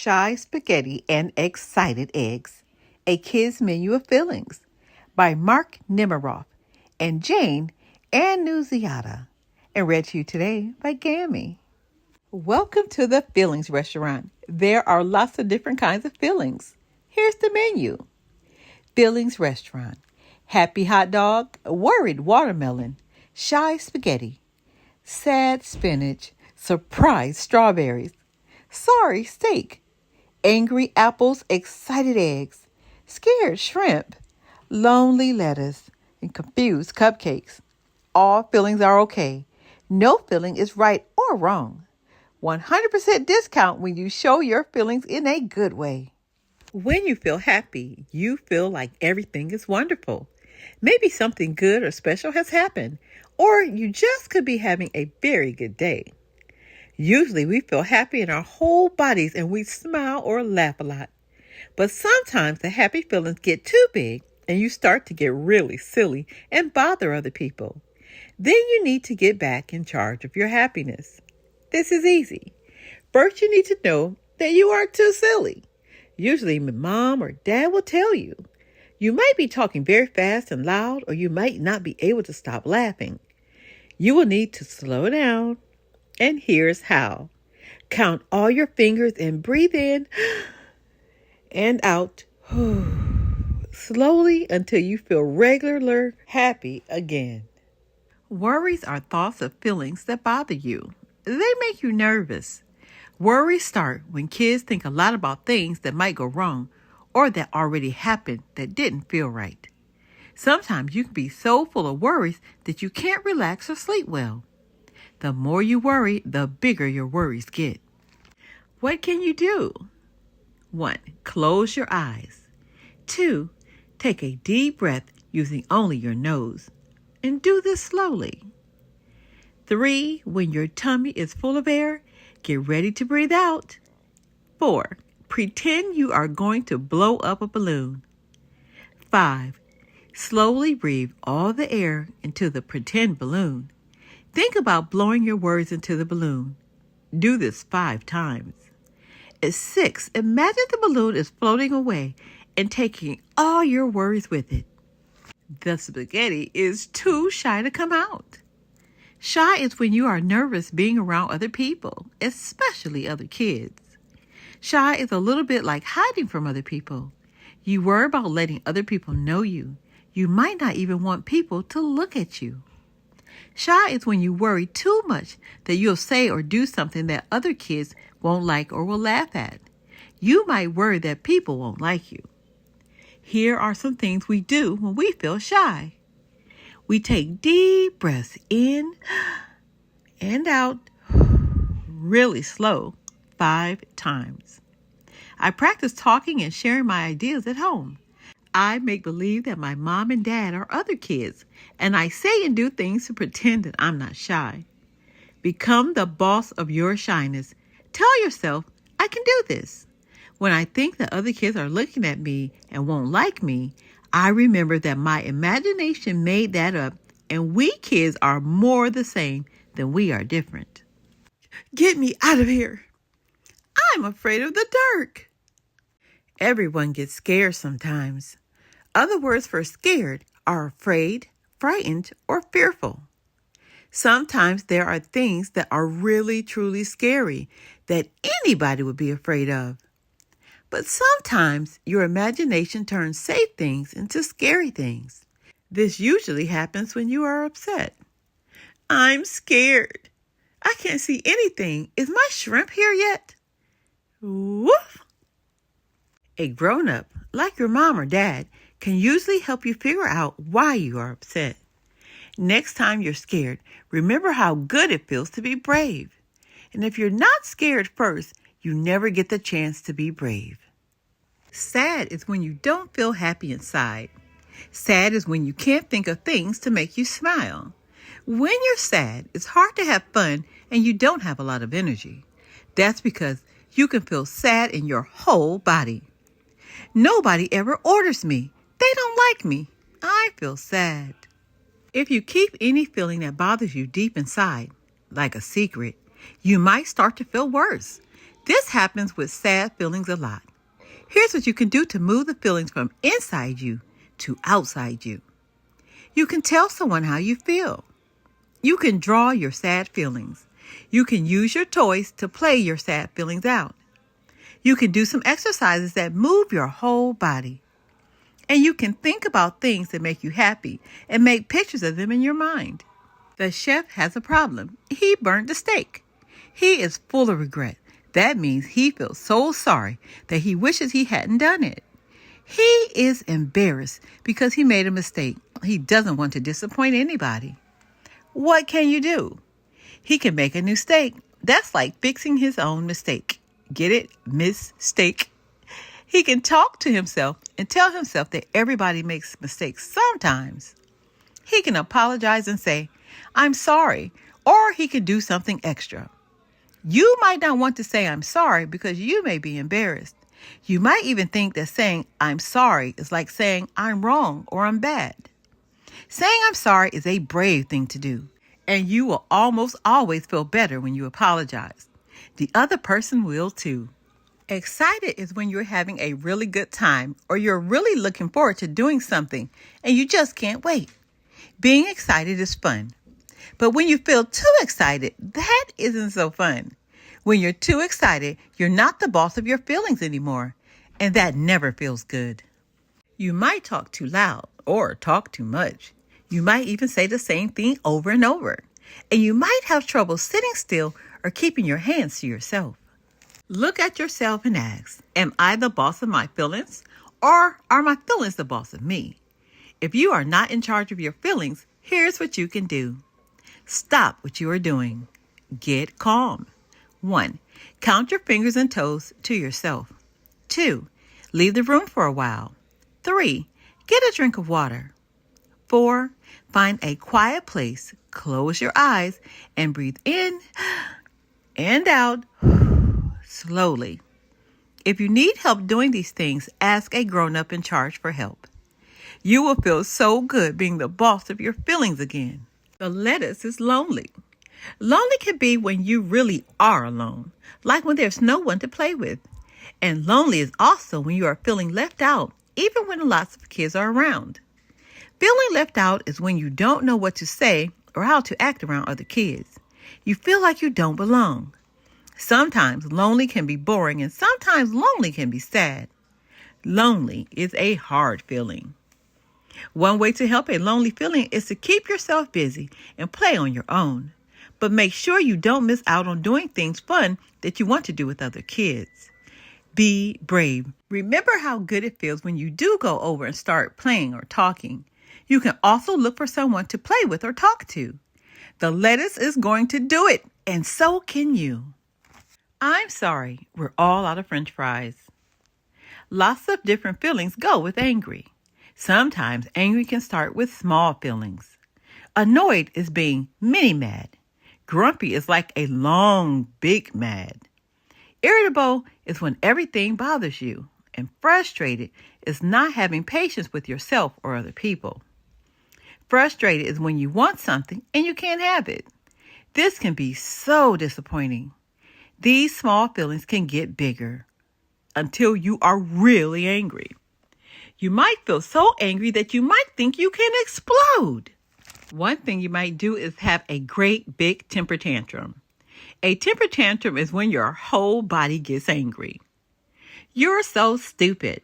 Shy Spaghetti and Excited Eggs, A Kid's Menu of Fillings by Mark Nemiroff and Jane Annunziata, and read to you today by Gammy. Welcome to the Fillings Restaurant. There are lots of different kinds of fillings. Here's the menu. Fillings Restaurant. Happy hot dog, worried watermelon, shy spaghetti, sad spinach, surprise strawberries, sorry steak, angry apples, excited eggs, scared shrimp, lonely lettuce, and confused cupcakes. All fillings are okay. No filling is right or wrong. 100% discount when you show your feelings in a good way. When you feel happy, you feel like everything is wonderful. Maybe something good or special has happened, or you just could be having a very good day. Usually we feel happy in our whole bodies and we smile or laugh a lot. But sometimes the happy feelings get too big and you start to get really silly and bother other people. Then you need to get back in charge of your happiness. This is easy. First, you need to know that you aren't too silly. Usually, mom or dad will tell you. You might be talking very fast and loud, or you might not be able to stop laughing. You will need to slow down, and here's how. Count all your fingers and breathe in and out slowly until you feel regular happy again. Worries are thoughts or feelings that bother you. They make you nervous. Worries start when kids think a lot about things that might go wrong or that already happened that didn't feel right. Sometimes you can be so full of worries that you can't relax or sleep well. The more you worry, the bigger your worries get. What can you do? 1. Close your eyes. 2. Take a deep breath using only your nose. And do this slowly. 3. When your tummy is full of air, get ready to breathe out. 4. Pretend you are going to blow up a balloon. 5. Slowly breathe all the air into the pretend balloon. Think about blowing your words into the balloon. Do this 5 times. 6. Imagine the balloon is floating away and taking all your worries with it. The spaghetti is too shy to come out. Shy is when you are nervous being around other people, especially other kids. Shy is a little bit like hiding from other people. You worry about letting other people know you. You might not even want people to look at you. Shy is when you worry too much that you'll say or do something that other kids won't like or will laugh at. You might worry that people won't like you. Here are some things we do when we feel shy. We take deep breaths in and out really slow 5 times. I practice talking and sharing my ideas at home. I make believe that my mom and dad are other kids, and I say and do things to pretend that I'm not shy. Become the boss of your shyness. Tell yourself, I can do this. When I think that other kids are looking at me and won't like me, I remember that my imagination made that up, and we kids are more the same than we are different. Get me out of here. I'm afraid of the dark. Everyone gets scared sometimes. Other words for scared are afraid, frightened, or fearful. Sometimes there are things that are really, truly scary that anybody would be afraid of. But sometimes your imagination turns safe things into scary things. This usually happens when you are upset. I'm scared. I can't see anything. Is my shrimp here yet? Woof! A grown-up, like your mom or dad, can usually help you figure out why you are upset. Next time you're scared, remember how good it feels to be brave. And if you're not scared first, you never get the chance to be brave. Sad is when you don't feel happy inside. Sad is when you can't think of things to make you smile. When you're sad, it's hard to have fun and you don't have a lot of energy. That's because you can feel sad in your whole body. Nobody ever orders me. They don't like me. I feel sad. If you keep any feeling that bothers you deep inside, like a secret, you might start to feel worse. This happens with sad feelings a lot. Here's what you can do to move the feelings from inside you to outside you. You can tell someone how you feel. You can draw your sad feelings. You can use your toys to play your sad feelings out. You can do some exercises that move your whole body. And you can think about things that make you happy and make pictures of them in your mind. The chef has a problem. He burnt the steak. He is full of regret. That means he feels so sorry that he wishes he hadn't done it. He is embarrassed because he made a mistake. He doesn't want to disappoint anybody. What can you do? He can make a new steak. That's like fixing his own mistake. Get it? Mistake. He can talk to himself and tell himself that everybody makes mistakes sometimes. He can apologize and say, "I'm sorry," or he can do something extra. You might not want to say "I'm sorry" because you may be embarrassed. You might even think that saying "I'm sorry" is like saying "I'm wrong" or "I'm bad." Saying "I'm sorry" is a brave thing to do, and you will almost always feel better when you apologize. The other person will too. Excited is when you're having a really good time or you're really looking forward to doing something and you just can't wait. Being excited is fun. But when you feel too excited, that isn't so fun. When you're too excited, you're not the boss of your feelings anymore, and that never feels good. You might talk too loud or talk too much. You might even say the same thing over and over, and you might have trouble sitting still or keeping your hands to yourself. Look at yourself and ask, am I the boss of my feelings, or are my feelings the boss of me? If you are not in charge of your feelings, here's what you can do. Stop what you are doing. Get calm. 1. Count your fingers and toes to yourself. 2. Leave the room for a while. 3. Get a drink of water. 4. Find a quiet place, close your eyes, and breathe in and out slowly. If you need help doing these things, ask a grown-up in charge for help. You will feel so good being the boss of your feelings again. The lettuce is lonely. Lonely can be when you really are alone, like when there's no one to play with. And lonely is also when you are feeling left out, even when lots of kids are around. Feeling left out is when you don't know what to say or how to act around other kids. You feel like you don't belong. Sometimes lonely can be boring and sometimes lonely can be sad. Lonely is a hard feeling. One way to help a lonely feeling is to keep yourself busy and play on your own. But make sure you don't miss out on doing things fun that you want to do with other kids. Be brave. Remember how good it feels when you do go over and start playing or talking. You can also look for someone to play with or talk to. The lettuce is going to do it, and so can you. I'm sorry, we're all out of French fries. Lots of different feelings go with angry. Sometimes angry can start with small feelings. Annoyed is being mini mad. Grumpy is like a long, big mad. Irritable is when everything bothers you. And frustrated is not having patience with yourself or other people. Frustrated is when you want something and you can't have it. This can be so disappointing. These small feelings can get bigger until you are really angry. You might feel so angry that you might think you can explode. One thing you might do is have a great big temper tantrum. A temper tantrum is when your whole body gets angry. You're so stupid.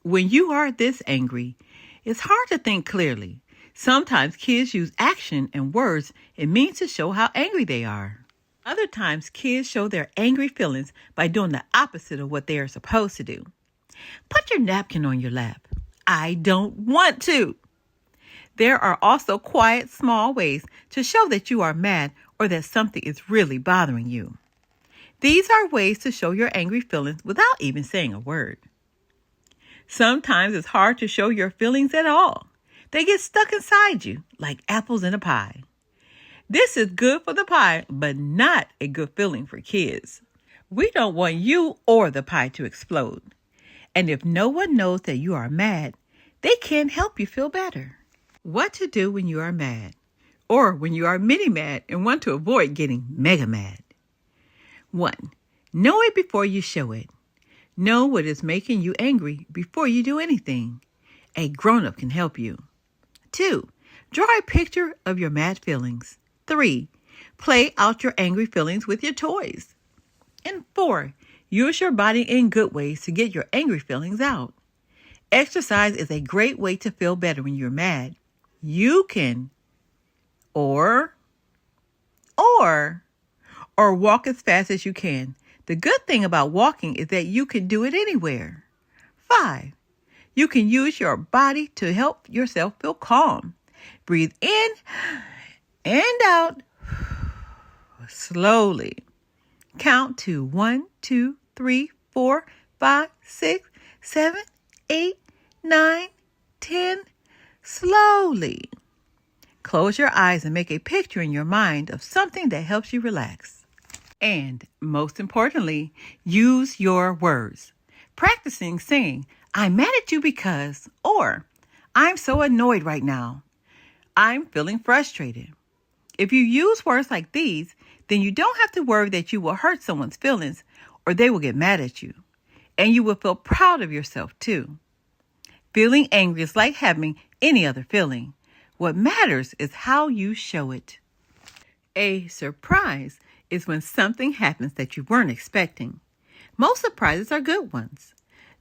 When you are this angry, it's hard to think clearly. Sometimes kids use action and words and means to show how angry they are. Other times, kids show their angry feelings by doing the opposite of what they are supposed to do. Put your napkin on your lap. I don't want to. There are also quiet, small ways to show that you are mad or that something is really bothering you. These are ways to show your angry feelings without even saying a word. Sometimes it's hard to show your feelings at all. They get stuck inside you like apples in a pie. This is good for the pie, but not a good feeling for kids. We don't want you or the pie to explode. And if no one knows that you are mad, they can't help you feel better. What to do when you are mad, or when you are mini mad and want to avoid getting mega mad. 1. Know it before you show it. Know what is making you angry before you do anything. A grown-up can help you. 2. Draw a picture of your mad feelings. 3. Play out your angry feelings with your toys. And 4. Use your body in good ways to get your angry feelings out. Exercise is a great way to feel better when you're mad. You can or walk as fast as you can. The good thing about walking is that you can do it anywhere. 5. You can use your body to help yourself feel calm. Breathe in and out slowly. Count to 1, 2, 3, 4, 5, 6, 7, 8, 9, 10. Slowly. Close your eyes and make a picture in your mind of something that helps you relax. And most importantly, use your words. Practicing saying, I'm mad at you because, or I'm so annoyed right now. I'm feeling frustrated. If you use words like these, then you don't have to worry that you will hurt someone's feelings or they will get mad at you. And you will feel proud of yourself too. Feeling angry is like having any other feeling. What matters is how you show it. A surprise is when something happens that you weren't expecting. Most surprises are good ones.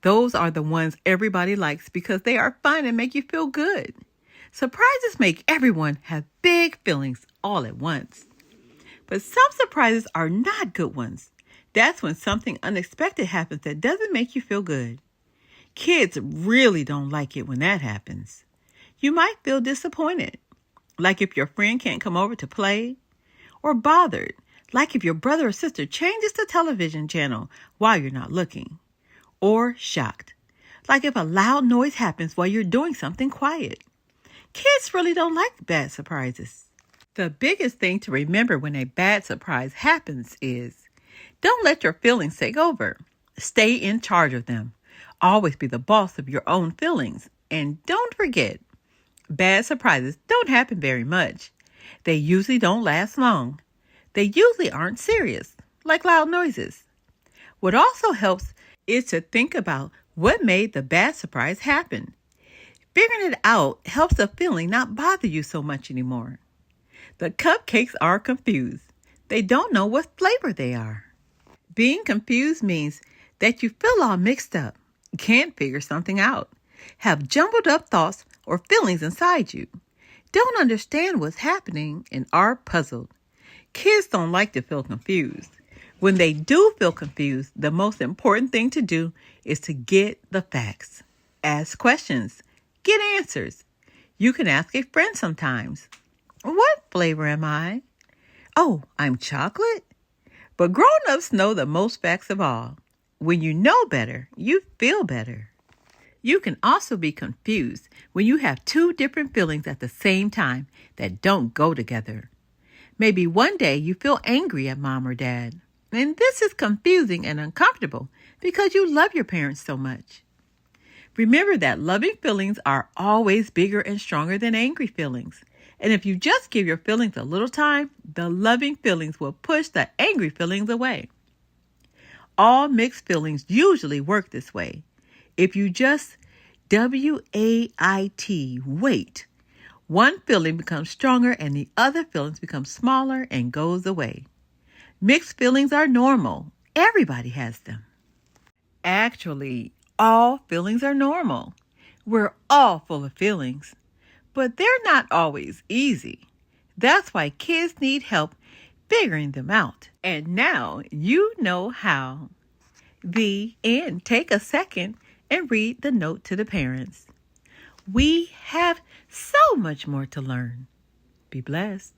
Those are the ones everybody likes because they are fun and make you feel good. Surprises make everyone have big feelings all at once. But some surprises are not good ones. That's when something unexpected happens that doesn't make you feel good. Kids really don't like it when that happens. You might feel disappointed, like if your friend can't come over to play, or bothered, like if your brother or sister changes the television channel while you're not looking, or shocked, like if a loud noise happens while you're doing something quiet. Kids really don't like bad surprises. The biggest thing to remember when a bad surprise happens is, don't let your feelings take over. Stay in charge of them. Always be the boss of your own feelings. And don't forget, bad surprises don't happen very much. They usually don't last long. They usually aren't serious, like loud noises. What also helps is to think about what made the bad surprise happen. Figuring it out helps the feeling not bother you so much anymore. The cupcakes are confused. They don't know what flavor they are. Being confused means that you feel all mixed up, can't figure something out, have jumbled up thoughts or feelings inside you, don't understand what's happening, and are puzzled. Kids don't like to feel confused. When they do feel confused, the most important thing to do is to get the facts. Ask questions. Get answers. You can ask a friend sometimes. What flavor am I? Oh, I'm chocolate? But grown-ups know the most facts of all. When you know better, you feel better. You can also be confused when you have two different feelings at the same time that don't go together. Maybe one day you feel angry at mom or dad, and this is confusing and uncomfortable because you love your parents so much. Remember that loving feelings are always bigger and stronger than angry feelings. And if you just give your feelings a little time, the loving feelings will push the angry feelings away. All mixed feelings usually work this way. If you just wait, one feeling becomes stronger and the other feelings become smaller and goes away. Mixed feelings are normal. Everybody has them. Actually, all feelings are normal. We're all full of feelings, but they're not always easy. That's why kids need help figuring them out. And now you know how. The end. Take a second and read the note to the parents. We have so much more to learn. Be blessed.